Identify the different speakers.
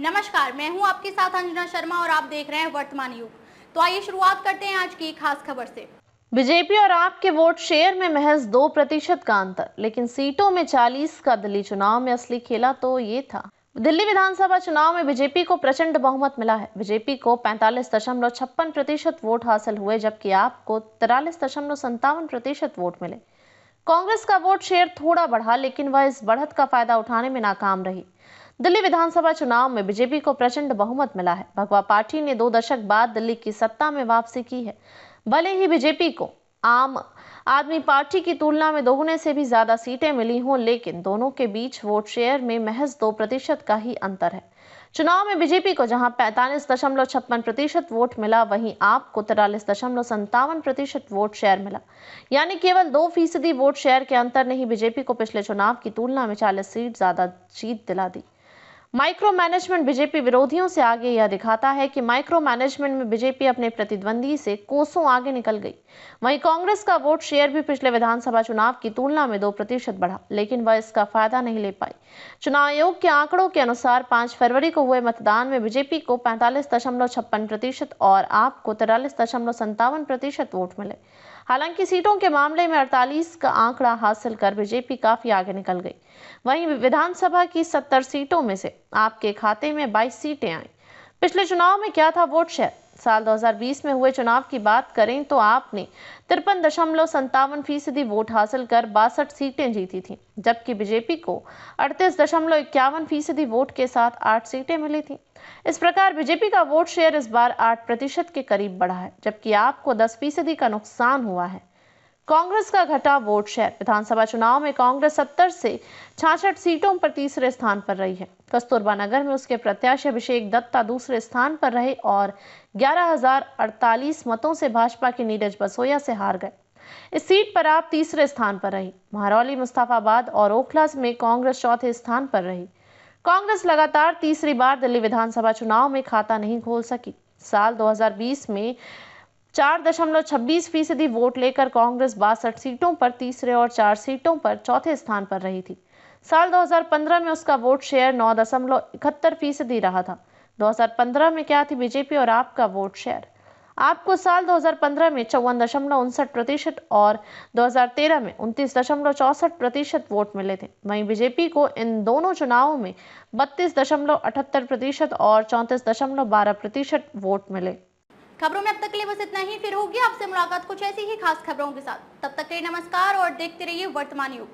Speaker 1: नमस्कार, मैं हूं आपके साथ अंजना शर्मा और आप देख रहे हैं वर्तमान युग। तो आइए शुरुआत करते हैं आज की खास खबर से।
Speaker 2: बीजेपी और आप के वोट शेयर में महज 2% का अंतर, लेकिन सीटों में 40 का। दिल्ली चुनाव में असली खेला तो ये था। दिल्ली विधानसभा चुनाव में बीजेपी को प्रचंड बहुमत मिला है। बीजेपी को 45.56% वोट हासिल हुए, जबकि आपको 43.57% वोट मिले। कांग्रेस का वोट शेयर थोड़ा बढ़ा, लेकिन वह इस बढ़त का फायदा उठाने में नाकाम रही। दिल्ली विधानसभा चुनाव में बीजेपी को प्रचंड बहुमत मिला है। भगवा पार्टी ने 2 दशक बाद दिल्ली की सत्ता में वापसी की है। भले ही बीजेपी को आम आदमी पार्टी की तुलना में दोगुने से भी ज्यादा सीटें मिली हों, लेकिन दोनों के बीच वोट शेयर में महज 2% का ही अंतर है। चुनाव में बीजेपी को जहां 45.56% वोट मिला, वहीं आपको 43.57% वोट शेयर मिला। यानी केवल 2% वोट शेयर के अंतर ने ही बीजेपी को पिछले चुनाव की तुलना में 40 सीट ज्यादा जीत दिला दी। माइक्रो मैनेजमेंट बीजेपी विरोधियों से आगे यह दिखाता है कि माइक्रो मैनेजमेंट में बीजेपी अपने प्रतिद्वंदी से कोसों आगे निकल गई। वहीं कांग्रेस का वोट शेयर भी पिछले विधानसभा चुनाव की तुलना में 2% बढ़ा, लेकिन वह इसका फायदा नहीं ले पाई। चुनाव आयोग के आंकड़ों के अनुसार 5 फरवरी को हुए मतदान में बीजेपी को 45.56% और आपको 43.57% वोट मिले। हालांकि सीटों के मामले में 48 का आंकड़ा हासिल कर बीजेपी काफी आगे निकल गई। वहीं विधानसभा की 70 सीटों में से आपके खाते में 22 सीटें आई। पिछले चुनाव में क्या था वोट शेयर? साल 2020 में हुए चुनाव की बात करें तो आपने 53.57% वोट हासिल कर 62 सीटें जीती थी, जबकि बीजेपी को 38.51% वोट के साथ 8 सीटें मिली थी। इस प्रकार बीजेपी का वोट शेयर इस बार 8% के करीब बढ़ा है, जबकि आपको 10% का नुकसान हुआ है। कांग्रेस का घटा वोट शेयर। विधानसभा चुनाव में कांग्रेस 70 से 66 सीटों पर तीसरे स्थान पर रही है। कस्तूरबा नगर में उसके प्रत्याशी अभिषेक दत्ता दूसरे स्थान पर रहे और 11,048 मतों से भाजपा के नीरज बसोया से हार गए। इस सीट पर आप तीसरे स्थान पर रही। महरौली, मुस्तफाबाद और ओखला में कांग्रेस चौथे स्थान पर रही। कांग्रेस लगातार तीसरी बार दिल्ली विधानसभा चुनाव में खाता नहीं खोल सकी। साल 2020 में 4.26% वोट लेकर कांग्रेस 62 सीटों पर तीसरे और 4 सीटों पर चौथे स्थान पर रही थी। साल 2015 में उसका वोट शेयर 9.71% रहा था। 2015 में क्या थी बीजेपी और आपका वोट शेयर? आपको साल 2015 में 54.59% और 2013 में 29.64% वोट मिले थे। वहीं बीजेपी को इन दोनों चुनावों में 32.78% और 34.12% वोट मिले।
Speaker 1: खबरों में अब तक के लिए बस इतना ही। फिर होगी आपसे मुलाकात कुछ ऐसी ही खास खबरों के साथ। तब तक के लिए नमस्कार और देखते रहिए वर्तमान युग।